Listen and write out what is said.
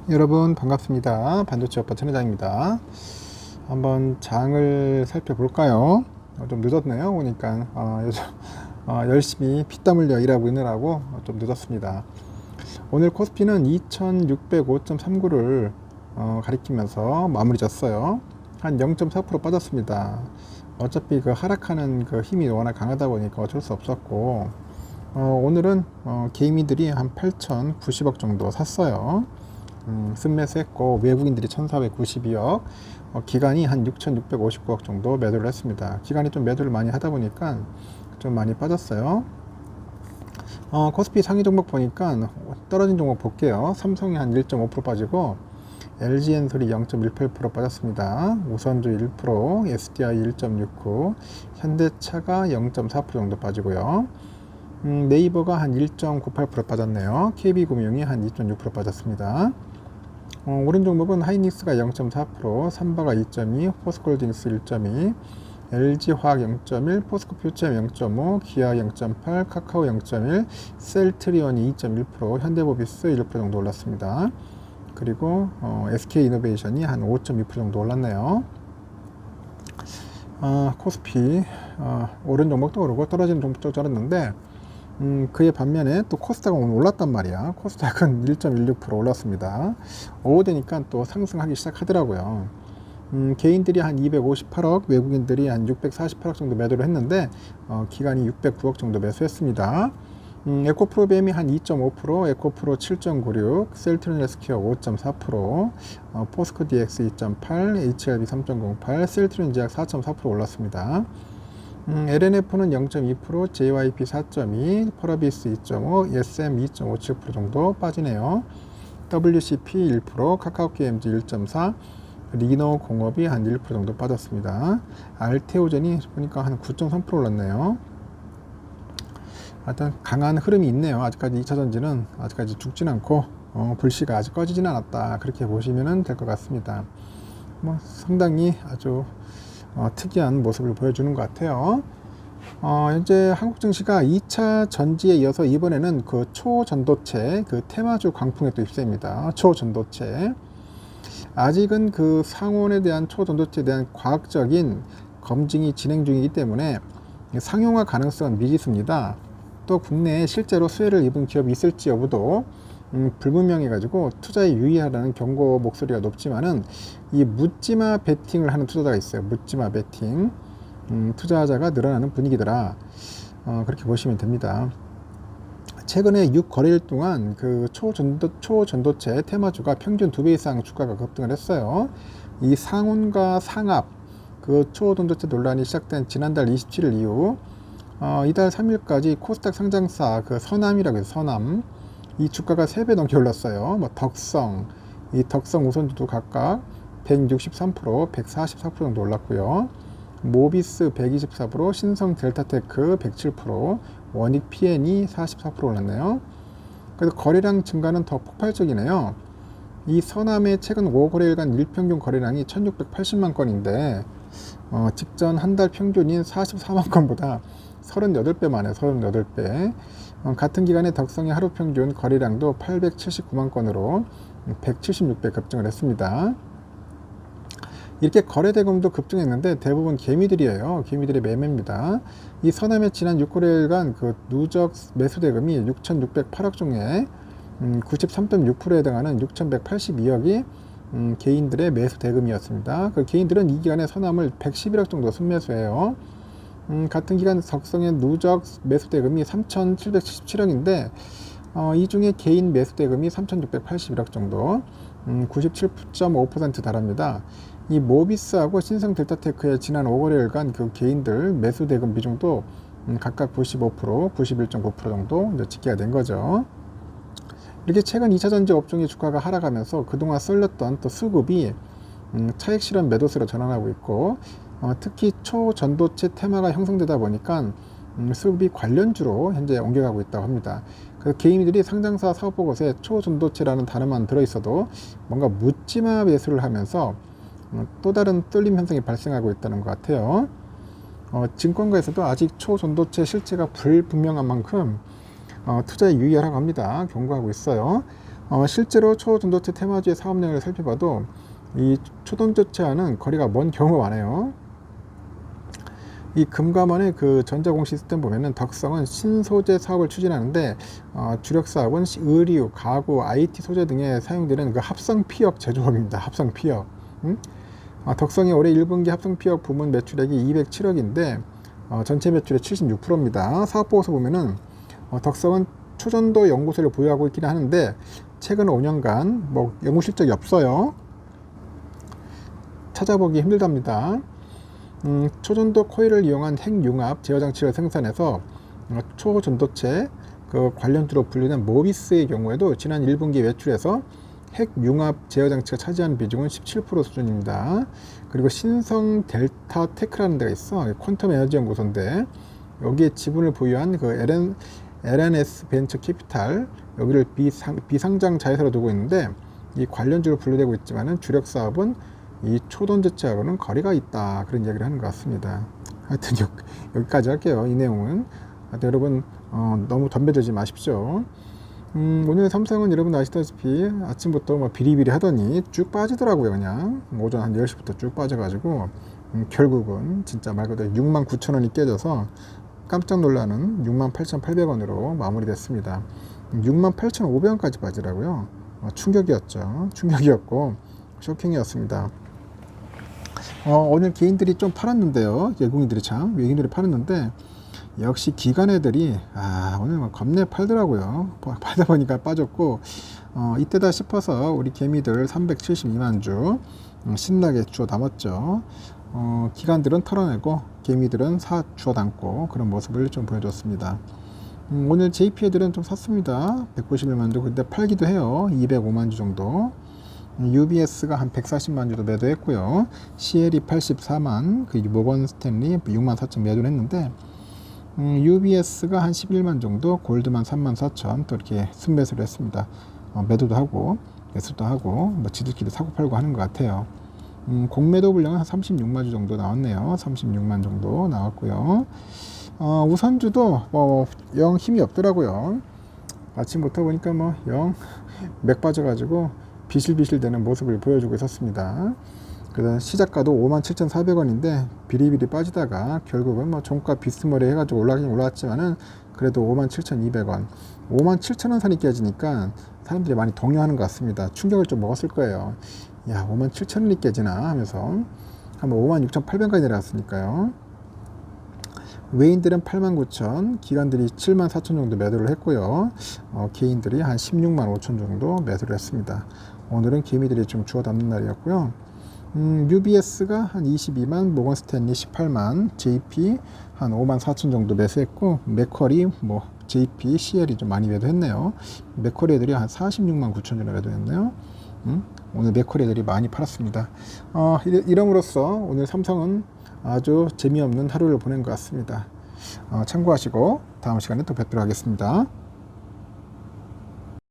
여러분 반갑습니다. 반도체 업버 천회장입니다. 한번 장을 살펴볼까요? 좀 늦었네요. 오니까 요즘 열심히 피땀 흘려 일하고 있느라고 좀 늦었습니다. 오늘 코스피는 2605.39를 가리키면서 마무리 졌어요. 한 0.4% 빠졌습니다. 어차피 그 하락하는 그 힘이 워낙 강하다 보니까 어쩔 수 없었고, 오늘은 개미들이 한 8,090억 정도 샀어요. 순매수 했고, 외국인들이 1,492억, 기관이 한 6,659억 정도 매도를 했습니다. 기관이 좀 매도를 많이 하다 보니까 좀 많이 빠졌어요. 코스피 상위 종목 보니까 떨어진 종목 볼게요. 삼성이 한 1.5% 빠지고, LG엔솔이 0.18% 빠졌습니다. 우선주 1%, SDI 1.69, 현대차가 0.4% 정도 빠지고요. 네이버가 한 1.98% 빠졌네요. KB금융이 한 2.6% 빠졌습니다. 오른 종목은 하이닉스가 0.4%, 삼바가 2.2, 포스코홀딩스 1.2, LG화학 0.1, 포스코퓨처엠 0.5, 기아 0.8, 카카오 0.1, 셀트리온이 2.1%, 현대모비스 1% 정도 올랐습니다. 그리고 SK이노베이션이 한 5.2% 정도 올랐네요. 코스피 오른 종목도 오르고 떨어지는 종목도 떨어졌는데, 그에 반면에 또 코스닥은 오늘 올랐단 말이야. 코스닥은 1.16% 올랐습니다. 오후 되니까 또 상승하기 시작하더라고요. 개인들이 한 258억, 외국인들이 한 648억 정도 매도를 했는데, 기관이 609억 정도 매수했습니다. 에코프로뱀이 한 2.5%, 에코프로 7.96, 셀트리온 헬스케어 5.4%, 포스코 DX 2.8, HLB 3.08, 셀트리온 제약 4.4% 올랐습니다. LNF는 0.2%, JYP 4.2, 펄어비스 2.5, SM 2.57% 정도 빠지네요. WCP 1%, 카카오게임즈 1.4, 리노공업이 한 1% 정도 빠졌습니다. 알테오젠이 보니까 한 9.3% 올랐네요. 하여튼 강한 흐름이 있네요. 아직까지 2차전지는 아직까지 죽진 않고 불씨가 아직 꺼지진 않았다, 그렇게 보시면 될 것 같습니다. 상당히 아주 특이한 모습을 보여주는 것 같아요. 현재 한국 증시가 2차 전지에 이어서 이번에는 그 초전도체, 그 테마주 광풍에 또 휩싸입니다. 초전도체. 아직은 그 상온에 대한 초전도체에 대한 과학적인 검증이 진행 중이기 때문에 상용화 가능성은 미지수입니다. 또 국내에 실제로 수혜를 입은 기업이 있을지 여부도 불분명해가지고 투자에 유의하라는 경고 목소리가 높지만은, 이 묻지마 베팅을 하는 투자자가 있어요. 묻지마 베팅. 투자자가 늘어나는 분위기더라. 그렇게 보시면 됩니다. 최근에 6거래일 동안 그 초전도체 테마주가 평균 2배 이상 주가가 급등을 했어요. 이 상온과 상압, 그 초전도체 논란이 시작된 지난달 27일 이후 이달 3일까지 코스닥 상장사 그 서남이라고 해서 서남, 이 주가가 3배 넘게 올랐어요. 덕성, 이 덕성 우선주도 각각 163%, 144% 정도 올랐고요. 모비스 124%, 신성 델타테크 107%, 원익 PN이 44% 올랐네요. 그래서 거래량 증가는 더 폭발적이네요. 이 서남의 최근 5거래일간 일평균 거래량이 1680만 건인데, 직전 한 달 평균인 44만 건보다 38배 만에 38배. 같은 기간에 덕성의 하루 평균 거래량도 879만 건으로 176배 급증을 했습니다. 이렇게 거래 대금도 급증했는데 대부분 개미들이에요. 개미들의 매매입니다. 이 서남의 지난 6거래일간 그 누적 매수 대금이 6,608억 중에 93.6%에 해당하는 6,182억이 개인들의 매수 대금이었습니다. 그 개인들은 이 기간에 서남을 111억 정도 순매수해요. 같은 기간 덕성의 누적 매수 대금이 3,777억인데, 이 중에 개인 매수 대금이 3,681억 정도, 97.5% 달합니다. 이 모비스하고 신성 델타테크의 지난 5거래일간 그 개인들 매수 대금 비중도 각각 95%, 91.9% 정도 이제 집계가 된 거죠. 이렇게 최근 2차전지 업종의 주가가 하락하면서 그동안 쏠렸던 또 수급이 차익 실현 매도세로 전환하고 있고, 특히 초전도체 테마가 형성되다 보니까 수급이 관련주로 현재 옮겨가고 있다고 합니다. 그 개인들이 상장사 사업보고서에 초전도체라는 단어만 들어있어도 뭔가 묻지마 매수를 하면서 또 다른 뚫림 현상이 발생하고 있다는 것 같아요. 증권가에서도 아직 초전도체 실체가 불분명한 만큼 투자에 유의하라고 합니다. 경고하고 있어요. 실제로 초전도체 테마주의 사업 내용을 살펴봐도 이 초전도체와는 거리가 먼 경우가 많아요. 이 금감원의 그 전자공 시스템 보면은 덕성은 신소재 사업을 추진하는데 주력 사업은 의류, 가구, IT 소재 등에 사용되는 그 합성 피혁 제조업입니다. 합성 피혁. 덕성이 올해 1분기 합성 피혁 부문 매출액이 207억인데 전체 매출의 76%입니다. 사업보고서 보면은 덕성은 초전도 연구소를 보유하고 있긴 하는데 최근 5년간 뭐 연구 실적이 없어요. 찾아보기 힘들답니다. 초전도 코일을 이용한 핵융합 제어 장치를 생산해서 초전도체 그 관련주로 분류된 모비스의 경우에도 지난 1분기 매출에서 핵융합 제어 장치가 차지하는 비중은 17% 수준입니다. 그리고 신성 델타 테크라는 데가 있어. 퀀텀 에너지 연구소인데 여기에 지분을 보유한 그 LNS 벤처 캐피탈 여기를 비상장 자회사로 두고 있는데 이 관련주로 분류되고 있지만은 주력 사업은 이 초전도체하고는 거리가 있다, 그런 이야기를 하는 것 같습니다. 하여튼 여기까지 할게요. 이 내용은. 하여튼 여러분 너무 덤벼들지 마십시오. 오늘 삼성은 여러분 아시다시피 아침부터 뭐 비리비리 하더니 쭉 빠지더라고요. 그냥 오전 한 10시부터 쭉 빠져가지고 결국은 진짜 말 그대로 69,000원이 깨져서 깜짝 놀라는 68,800원으로 마무리됐습니다. 68,500원까지 빠지더라고요. 충격이었죠. 충격이었고 쇼킹이었습니다. 오늘 개인들이 좀 팔았는데요. 외국인들이 팔았는데 역시 기관 애들이 오늘 막 겁내 팔더라고요. 팔다 보니까 빠졌고 이때다 싶어서 우리 개미들 372만 주 신나게 주워 담았죠. 기관들은 털어내고 개미들은 주워 담고 그런 모습을 좀 보여줬습니다. 오늘 JP 애들은 좀 샀습니다. 191만 주. 근데 팔기도 해요. 205만 주 정도. UBS가 한 140만 주도 매도했고요. CL이 84만, 그 모건 스탠리 6만 4천 매도를 했는데 UBS가 한 11만 정도, 골드만 3만 4천 또 이렇게 순매수를 했습니다. 매도도 하고 매수도 하고 뭐 지들끼리 사고 팔고 하는 것 같아요. 공매도 분량은 한 36만 주 정도 나왔네요. 36만 정도 나왔고요. 우선주도 영 힘이 없더라고요. 아침부터 보니까 영 맥 빠져가지고 비실비실 되는 모습을 보여주고 있었습니다. 그다음 시작가도 57,400원인데 비리비리 빠지다가 결국은 종가 비스머리 해가지고 올라가긴 올라왔지만은 그래도 57,200원, 57,000원 선이 깨지니까 사람들이 많이 동요하는 것 같습니다. 충격을 좀 먹었을 거예요. 야, 57,000원이 깨지나 하면서 한번 56,800원까지 내려왔으니까요. 외인들은 89,000, 기관들이 74,000 정도 매도를 했고요. 개인들이 한 165,000 정도 매도를 했습니다. 오늘은 개미들이 좀 주워 담는 날이었고요. UBS가 한 22만, 모건 스탠리 18만, JP 한 54,000 정도 매수했고, 맥쿼리, JP, CL이 좀 많이 매도했네요. 맥쿼리 애들이 한 46만 9천 정도 매도했네요. 오늘 맥쿼리 애들이 많이 팔았습니다. 이름으로써 오늘 삼성은 아주 재미없는 하루를 보낸 것 같습니다. 참고하시고 다음 시간에 또 뵙도록 하겠습니다.